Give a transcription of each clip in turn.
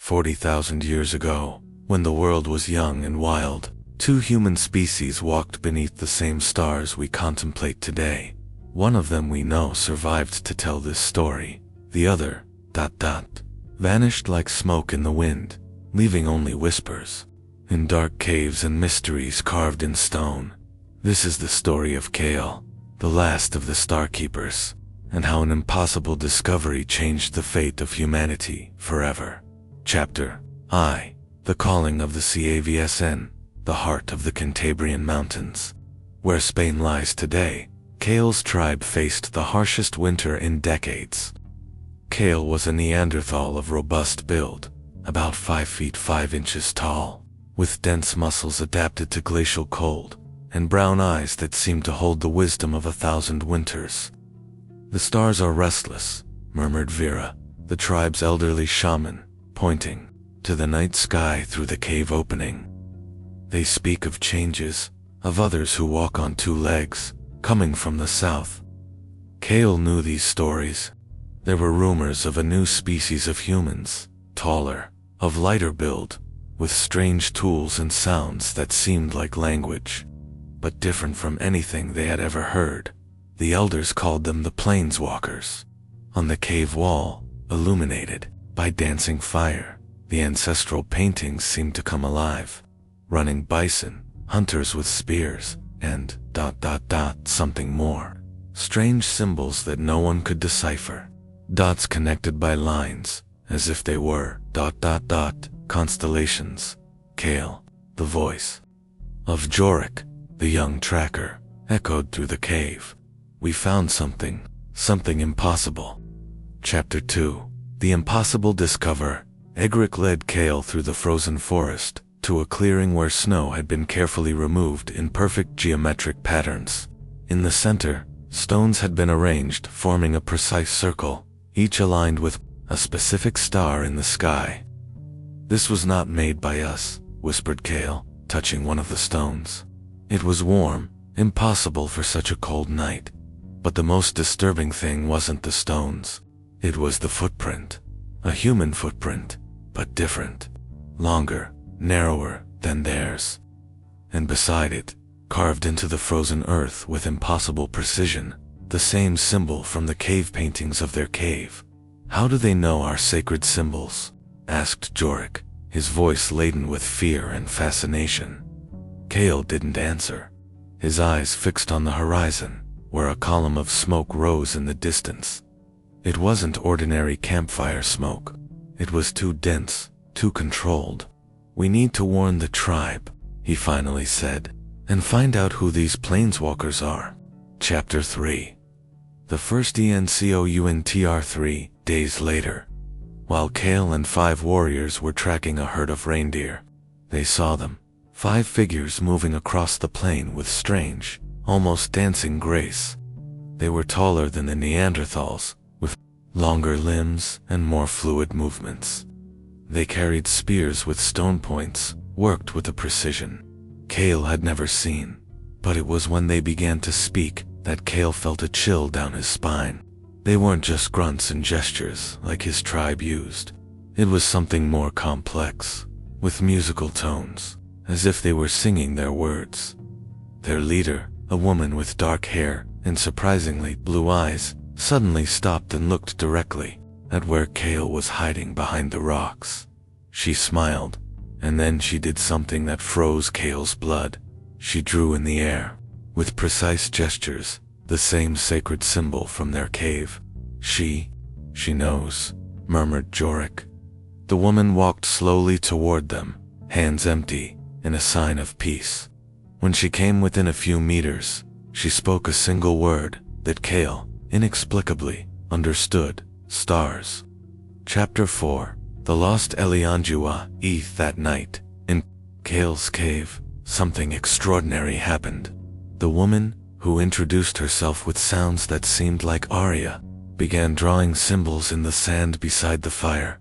40,000 years ago, when the world was young and wild, two human species walked beneath the same stars we contemplate today. One of them we know survived to tell this story. The other, vanished like smoke in the wind, leaving only whispers in dark caves and mysteries carved in stone. This is the story of Kael, the last of the Starkeepers, and how an impossible discovery changed the fate of humanity forever. Chapter I. The Calling of the Cavsn, the heart of the Cantabrian Mountains. Where Spain lies today, Kael's tribe faced the harshest winter in decades. Kael was a Neanderthal of robust build, about 5 feet 5 inches tall, with dense muscles adapted to glacial cold, and brown eyes that seemed to hold the wisdom of 1,000 winters. "The stars are restless," murmured Vera, the tribe's elderly shaman, pointing to the night sky through the cave opening. "They speak of changes, of others who walk on 2 legs, coming from the south." Kael knew these stories. There were rumors of a new species of humans, taller, of lighter build, with strange tools and sounds that seemed like language, but different from anything they had ever heard. The elders called them the Planeswalkers. On the cave wall, illuminated by dancing fire, the ancestral paintings seemed to come alive. Running bison, hunters with spears, and something more. Strange symbols that no one could decipher. Dots connected by lines, as if they were constellations. Kael, the voice of Jorik, the young tracker, echoed through the cave. "We found something impossible." Chapter 2. The Impossible Discover. Egric led Kael through the frozen forest, to a clearing where snow had been carefully removed in perfect geometric patterns. In the center, stones had been arranged, forming a precise circle, each aligned with a specific star in the sky. "This was not made by us," whispered Kael, touching one of the stones. It was warm, impossible for such a cold night. But the most disturbing thing wasn't the stones. It was the footprint. A human footprint, but different. Longer, narrower than theirs. And beside it, carved into the frozen earth with impossible precision, the same symbol from the cave paintings of their cave. "How do they know our sacred symbols?" asked Jorik, his voice laden with fear and fascination. Kael didn't answer, his eyes fixed on the horizon, where a column of smoke rose in the distance. It wasn't ordinary campfire smoke. It was too dense, too controlled. "We need to warn the tribe," he finally said, "and find out who these planeswalkers are." Chapter 3. The first ENCOUNTR 3 days later. While Kael and 5 warriors were tracking a herd of reindeer, they saw them, 5 figures moving across the plain with strange, almost dancing grace. They were taller than the Neanderthals, with longer limbs and more fluid movements. They carried spears with stone points, worked with a precision Kael had never seen. But it was when they began to speak that Kael felt a chill down his spine. They weren't just grunts and gestures like his tribe used. It was something more complex, with musical tones, as if they were singing their words. Their leader, a woman with dark hair and surprisingly blue eyes, suddenly stopped and looked directly at where Kael was hiding behind the rocks. She smiled, and then she did something that froze Kael's blood. She drew in the air, with precise gestures, the same sacred symbol from their cave. She knows," murmured Jorik. The woman walked slowly toward them, hands empty, in a sign of peace. When she came within a few meters, she spoke a single word that Kael, inexplicably, understood: stars. Chapter 4. The Lost Elianjua. That night, in Kael's cave, something extraordinary happened. The woman, who introduced herself with sounds that seemed like aria, began drawing symbols in the sand beside the fire.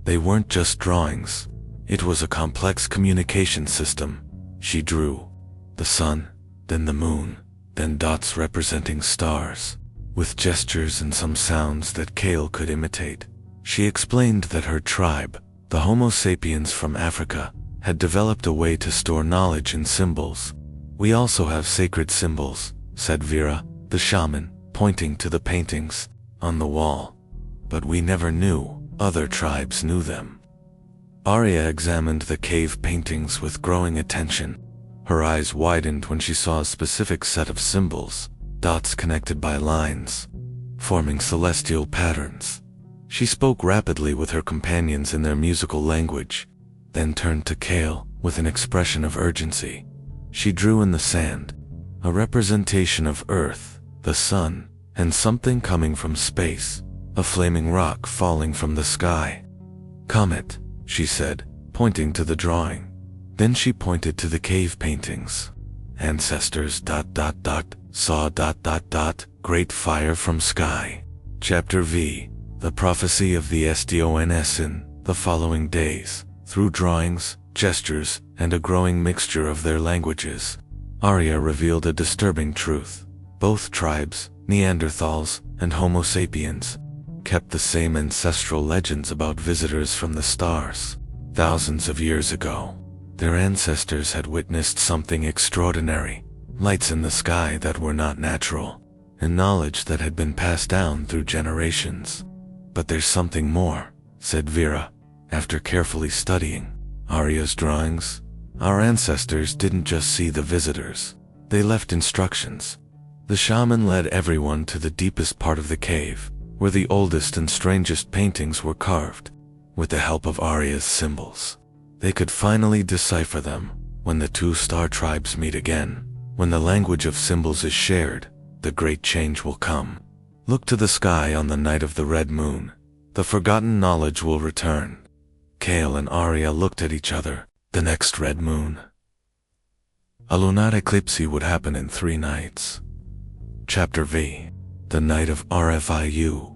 They weren't just drawings. It was a complex communication system. She drew the sun, then the moon, then dots representing stars, with gestures and some sounds that Kael could imitate. She explained that her tribe, The Homo sapiens from Africa had developed a way to store knowledge in symbols. "We also have sacred symbols," said Vera, the shaman, pointing to the paintings on the wall. "But we never knew other tribes knew them." Arya examined the cave paintings with growing attention. Her eyes widened when she saw a specific set of symbols, dots connected by lines, forming celestial patterns. She spoke rapidly with her companions in their musical language, then turned to Kael with an expression of urgency. She drew in the sand, a representation of Earth, the sun, and something coming from space, a flaming rock falling from the sky. "Comet," she said, pointing to the drawing. Then she pointed to the cave paintings. "Ancestors ... saw ... great fire from sky." Chapter V. The prophecy of the Stons in the following days, through drawings, gestures, and a growing mixture of their languages, Arya revealed a disturbing truth. Both tribes, Neanderthals and Homo sapiens, kept the same ancestral legends about visitors from the stars. Thousands of years ago, their ancestors had witnessed something extraordinary, lights in the sky that were not natural, and knowledge that had been passed down through generations. "But there's something more," said Vera, after carefully studying Arya's drawings. "Our ancestors didn't just see the visitors, they left instructions." The shaman led everyone to the deepest part of the cave, where the oldest and strangest paintings were carved. With the help of Arya's symbols, they could finally decipher them. When the two star tribes meet again, when the language of symbols is shared, the great change will come. "Look to the sky on the night of the red moon. The forgotten knowledge will return." Kael and Arya looked at each other. The next red moon. A lunar eclipse would happen in 3 nights. Chapter V. The night of Rfiuaona.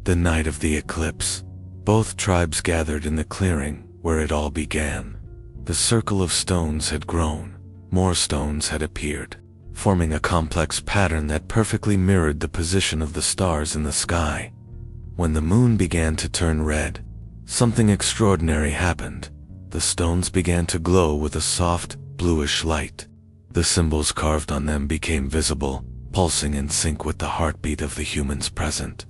The night of the eclipse. Both tribes gathered in the clearing where it all began. The circle of stones had grown. More stones had appeared, forming a complex pattern that perfectly mirrored the position of the stars in the sky. When the moon began to turn red, something extraordinary happened. The stones began to glow with a soft, bluish light. The symbols carved on them became visible, pulsing in sync with the heartbeat of the humans present.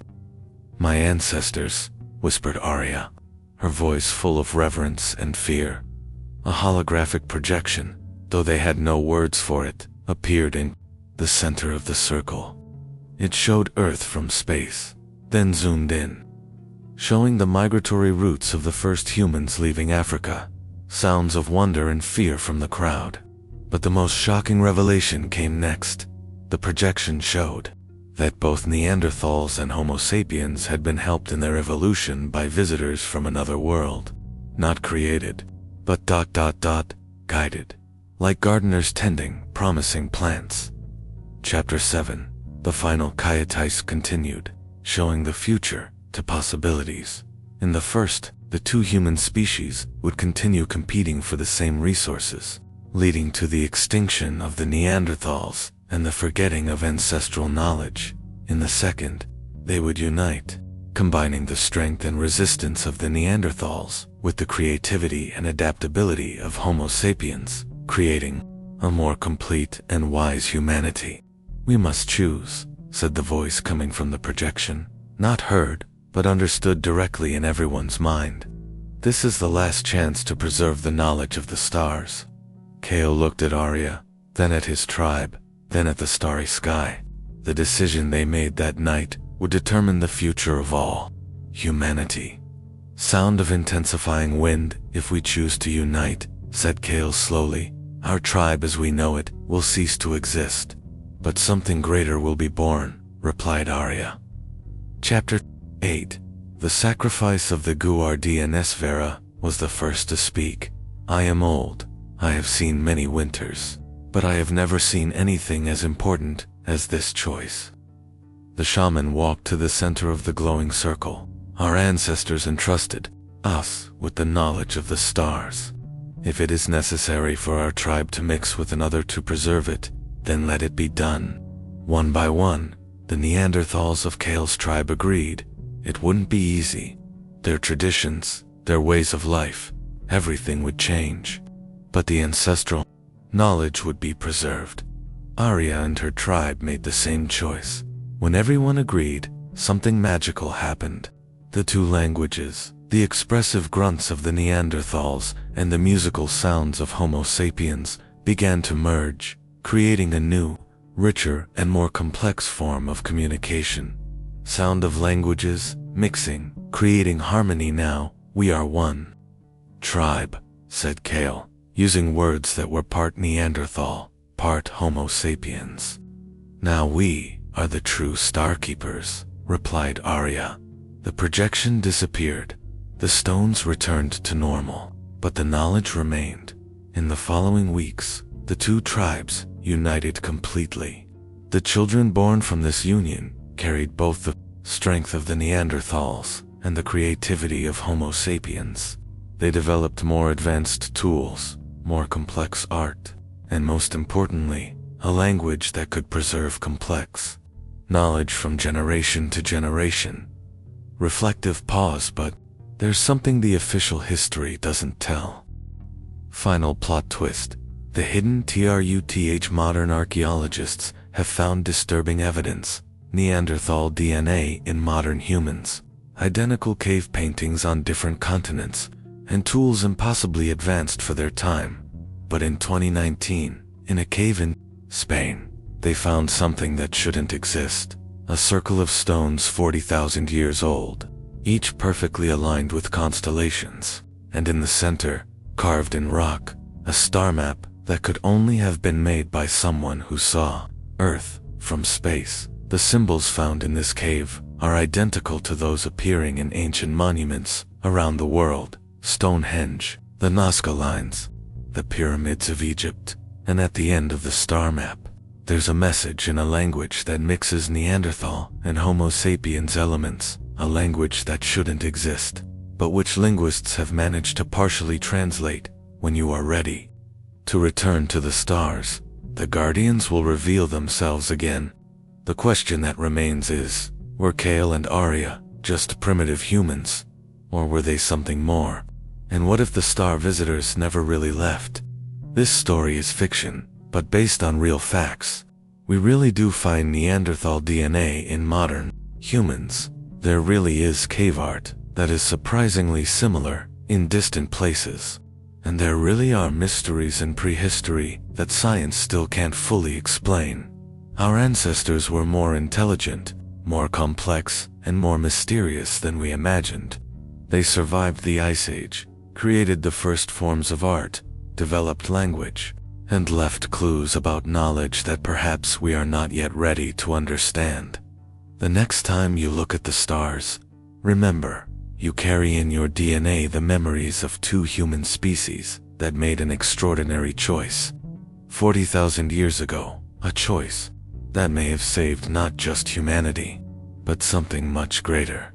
"My ancestors," whispered Arya, her voice full of reverence and fear. A holographic projection, though they had no words for it, appeared in the center of the circle. It showed Earth from space, then zoomed in, showing the migratory routes of the first humans leaving Africa. Sounds of wonder and fear from the crowd. But the most shocking revelation came next. The projection showed that both Neanderthals and Homo sapiens had been helped in their evolution by visitors from another world. Not created, but ... guided. Like gardeners tending promising plants. Chapter 7. The final Kaiatis continued, showing the future to possibilities. In the first, the two human species would continue competing for the same resources, leading to the extinction of the Neanderthals and the forgetting of ancestral knowledge. In the second, they would unite, combining the strength and resistance of the Neanderthals with the creativity and adaptability of Homo sapiens, creating a more complete and wise humanity. "We must choose," said the voice coming from the projection, not heard, but understood directly in everyone's mind. "This is the last chance to preserve the knowledge of the stars." Kael looked at Arya, then at his tribe, then at the starry sky. The decision they made that night would determine the future of all humanity. "Sound of intensifying wind. If we choose to unite," said Kael slowly, "our tribe as we know it will cease to exist. But something greater will be born," replied Arya. Chapter 8. The sacrifice of the Guardianes. Vera was the first to speak. "I am old. I have seen many winters, but I have never seen anything as important as this choice." The shaman walked to the center of the glowing circle. "Our ancestors entrusted us with the knowledge of the stars. If it is necessary for our tribe to mix with another to preserve it, then let it be done." One by one, the Neanderthals of Kael's tribe agreed. It wouldn't be easy, their traditions, their ways of life, everything would change. But the ancestral knowledge would be preserved. Arya and her tribe made the same choice. When everyone agreed, something magical happened. The two languages, the expressive grunts of the Neanderthals and the musical sounds of Homo sapiens, began to merge, creating a new, richer and more complex form of communication. Sound of languages, mixing, creating harmony. Now, we are one tribe, said Kael, using words that were part Neanderthal, part Homo sapiens. Now we are the true Starkeepers, replied Arya. The projection disappeared. The stones returned to normal, but the knowledge remained. In the following weeks, the two tribes united completely. The children born from this union carried both the strength of the Neanderthals and the creativity of Homo sapiens. They developed more advanced tools, more complex art, and most importantly, a language that could preserve complex knowledge from generation to generation. Reflective pause, but there's something the official history doesn't tell. Final plot twist. The hidden truth. Modern archaeologists have found disturbing evidence. Neanderthal DNA in modern humans, identical cave paintings on different continents, and tools impossibly advanced for their time. But in 2019, in a cave in Spain, they found something that shouldn't exist. A circle of stones 40,000 years old, each perfectly aligned with constellations, and in the center, carved in rock, a star map that could only have been made by someone who saw Earth from space. The symbols found in this cave are identical to those appearing in ancient monuments around the world: Stonehenge, the Nazca lines, the pyramids of Egypt, and at the end of the star map, there's a message in a language that mixes Neanderthal and Homo sapiens elements, a language that shouldn't exist, but which linguists have managed to partially translate. When you are ready to return to the stars, the Guardians will reveal themselves again. The question that remains is, were Kael and Arya just primitive humans, or were they something more? And what if the star visitors never really left? This story is fiction, but based on real facts. We really do find Neanderthal DNA in modern humans. There really is cave art that is surprisingly similar in distant places. And there really are mysteries in prehistory that science still can't fully explain. Our ancestors were more intelligent, more complex, and more mysterious than we imagined. They survived the Ice Age, created the first forms of art, developed language, and left clues about knowledge that perhaps we are not yet ready to understand. The next time you look at the stars, remember, you carry in your DNA the memories of two human species that made an extraordinary choice. 40,000 years ago, a choice that may have saved not just humanity, but something much greater.